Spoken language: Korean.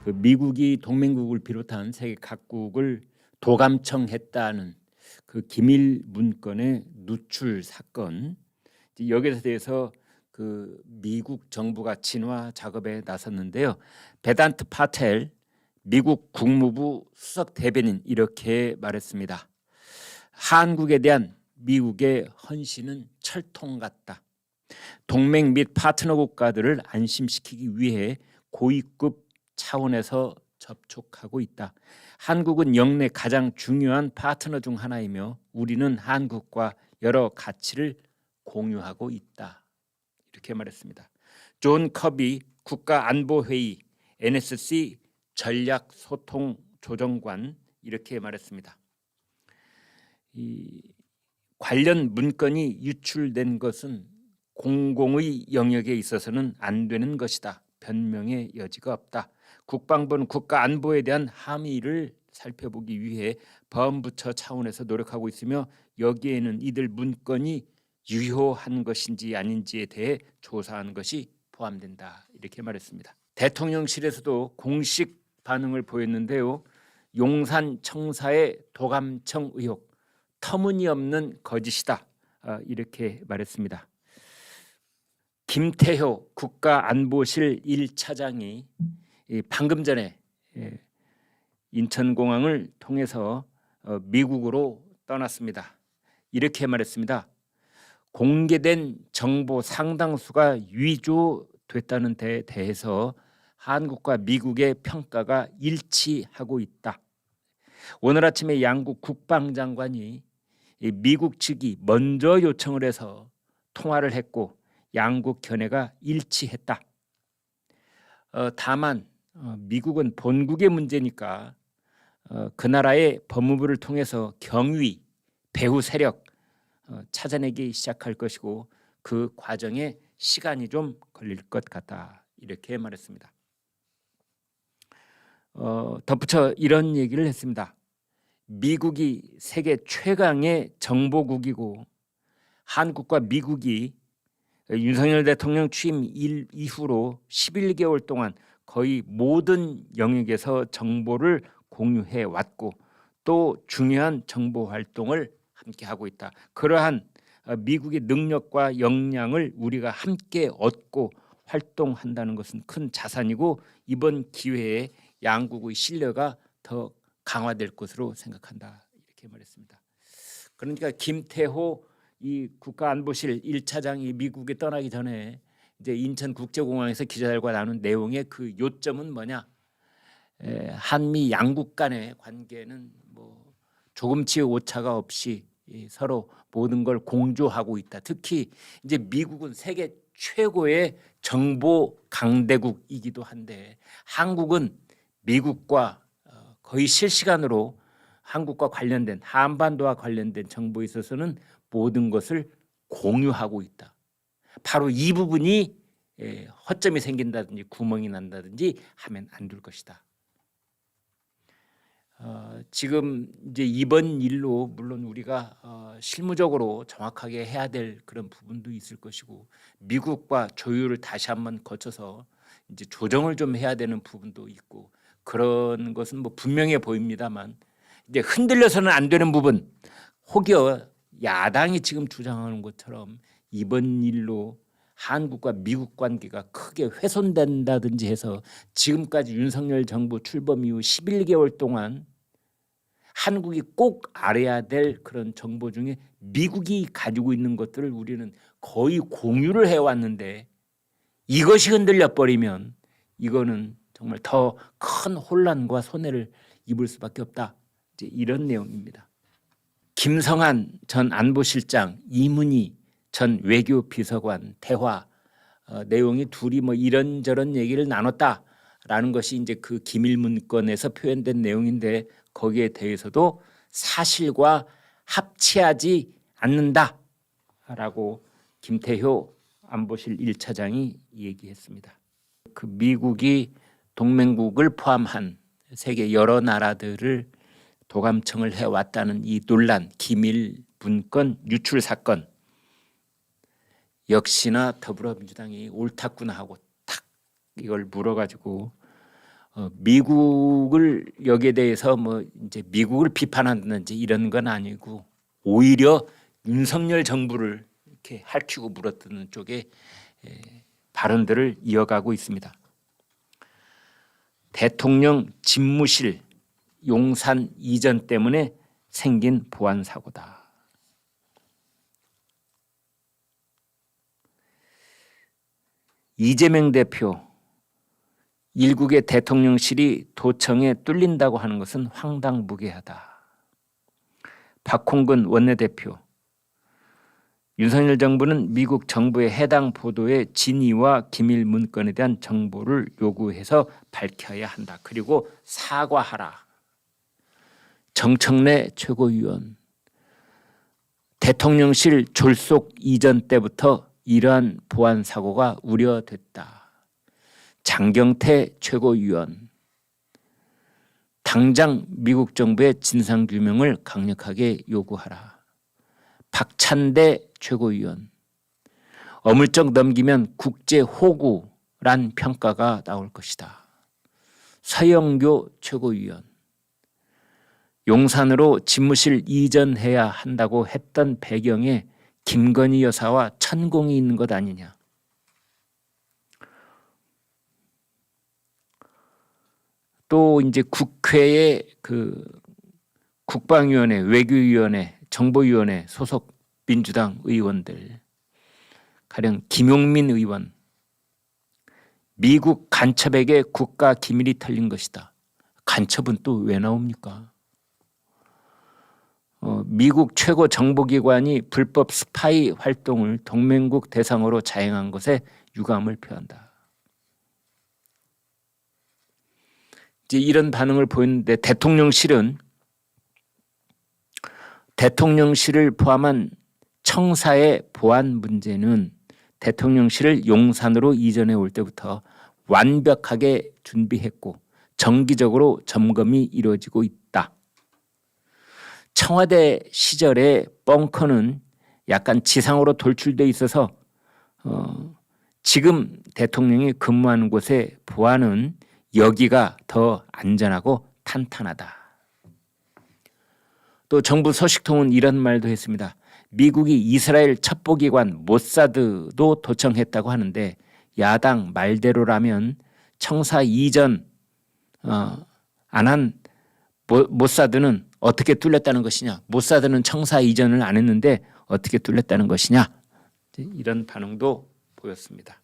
그 미국이 동맹국을 비롯한 세계 각국을 도감청했다는 그 기밀 문건의 누출 사건, 여기에 대해서 그 미국 정부가 진화 작업에 나섰는데요. 베단트 파텔 미국 국무부 수석 대변인 이렇게 말했습니다. 한국에 대한 미국의 헌신은 철통 같다. 동맹 및 파트너 국가들을 안심시키기 위해 고위급 차원에서 접촉하고 있다. 한국은 영내 가장 중요한 파트너 중 하나이며 우리는 한국과 여러 가치를 공유하고 있다. 이렇게 말했습니다. 존 커비 국가안보회의 NSC 전략소통조정관 이렇게 말했습니다. 이 관련 문건이 유출된 것은 공공의 영역에 있어서는 안 되는 것이다. 변명의 여지가 없다. 국방부는 국가안보에 대한 함의를 살펴보기 위해 범부처 차원에서 노력하고 있으며 여기에는 이들 문건이 유효한 것인지 아닌지에 대해 조사하는 것이 포함된다. 이렇게 말했습니다. 대통령실에서도 공식 반응을 보였는데요. 용산 청사의 도감청 의혹 터무니없는 거짓이다. 이렇게 말했습니다. 김태효 국가안보실 1차장이 방금 전에 인천공항을 통해서 미국으로 떠났습니다. 이렇게 말했습니다. 공개된 정보 상당수가 위조됐다는 데 대해서 한국과 미국의 평가가 일치하고 있다. 오늘 아침에 양국 국방장관이 미국 측이 먼저 요청을 해서 통화를 했고 양국 견해가 일치했다. 다만 미국은 본국의 문제니까 그 나라의 법무부를 통해서 경위, 배후 세력 찾아내기 시작할 것이고 그 과정에 시간이 좀 걸릴 것 같다. 이렇게 말했습니다. 덧붙여 이런 얘기를 했습니다. 미국이 세계 최강의 정보국이고 한국과 미국이 윤석열 대통령 취임 이후로 11개월 동안 거의 모든 영역에서 정보를 공유해 왔고 또 중요한 정보 활동을 함께 하고 있다. 그러한 미국의 능력과 역량을 우리가 함께 얻고 활동한다는 것은 큰 자산이고 이번 기회에 양국의 신뢰가 더 강화될 것으로 생각한다. 이렇게 말했습니다. 그러니까 김태호 이 국가안보실 1차장이 미국에 떠나기 전에 이제 인천국제공항에서 기자들과 나눈 내용의 그 요점은 뭐냐? 한미 양국 간의 관계는 뭐 조금치의 오차가 없이 서로 모든 걸 공조하고 있다. 특히 이제 미국은 세계 최고의 정보 강대국이기도 한데 한국은 미국과 거의 실시간으로 한국과 관련된 한반도와 관련된 정보에 있어서는 모든 것을 공유하고 있다. 바로 이 부분이 허점이 생긴다든지 구멍이 난다든지 하면 안 될 것이다. 지금 이제 이번 일로 물론 우리가 실무적으로 정확하게 해야 될 그런 부분도 있을 것이고 미국과 조율을 다시 한번 거쳐서 이제 조정을 좀 해야 되는 부분도 있고 그런 것은 뭐 분명해 보입니다만 이제 흔들려서는 안 되는 부분 혹여 야당이 지금 주장하는 것처럼 이번 일로 한국과 미국 관계가 크게 훼손된다든지 해서 지금까지 윤석열 정부 출범 이후 11개월 동안 한국이 꼭 알아야 될 그런 정보 중에 미국이 가지고 있는 것들을 우리는 거의 공유를 해왔는데 이것이 흔들려 버리면 이거는 정말 더 큰 혼란과 손해를 입을 수밖에 없다. 이제 이런 내용입니다. 김성한 전 안보실장, 이문희 전 외교비서관 대화 내용이 둘이 뭐 이런저런 얘기를 나눴다라는 것이 이제 그 기밀 문건에서 표현된 내용인데 거기에 대해서도 사실과 합치하지 않는다라고 김태효 안보실 1차장이 얘기했습니다. 그 미국이 동맹국을 포함한 세계 여러 나라들을 도감청을 해왔다는 이 논란, 기밀 문건 유출 사건 역시나 더불어민주당이 옳았구나 하고 탁 이걸 물어가지고 미국을 여기에 대해서 뭐 이제 미국을 비판한다든지 이런 건 아니고 오히려 윤석열 정부를 이렇게 핥히고 물어뜯는 쪽에 발언들을 이어가고 있습니다. 대통령 집무실 용산 이전 때문에 생긴 보안 사고다. 이재명 대표 일국의 대통령실이 도청에 뚫린다고 하는 것은 황당무계하다. 박홍근 원내대표 윤석열 정부는 미국 정부의 해당 보도의 진위와 기밀 문건에 대한 정보를 요구해서 밝혀야 한다. 그리고 사과하라. 정청래 최고위원 대통령실 졸속 이전 때부터 이러한 보안 사고가 우려됐다. 장경태 최고위원 당장 미국 정부의 진상규명을 강력하게 요구하라. 박찬대 최고위원 어물쩍 넘기면 국제호구란 평가가 나올 것이다. 서영교 최고위원 용산으로 집무실 이전해야 한다고 했던 배경에 김건희 여사와 천공이 있는 것 아니냐. 또 이제 국회의 그 국방위원회, 외교위원회, 정보위원회 소속 민주당 의원들, 가령 김용민 의원, 미국 간첩에게 국가 기밀이 털린 것이다. 간첩은 또 왜 나옵니까? 미국 최고 정보기관이 불법 스파이 활동을 동맹국 대상으로 자행한 것에 유감을 표한다. 이제 이런 반응을 보였는데 대통령실을 포함한 청사의 보안 문제는 대통령실을 용산으로 이전해 올 때부터 완벽하게 준비했고 정기적으로 점검이 이루어지고 있다. 청와대 시절에 벙커는 약간 지상으로 돌출돼 있어서 지금 대통령이 근무하는 곳의 보안은 여기가 더 안전하고 탄탄하다. 또 정부 소식통은 이런 말도 했습니다. 미국이 이스라엘 첩보기관 모사드도 도청했다고 하는데 야당 말대로라면 청사 이전 안 한 모사드는 어떻게 뚫렸다는 것이냐. 모사드는 청사 이전을 안 했는데 어떻게 뚫렸다는 것이냐. 이런 반응도 보였습니다.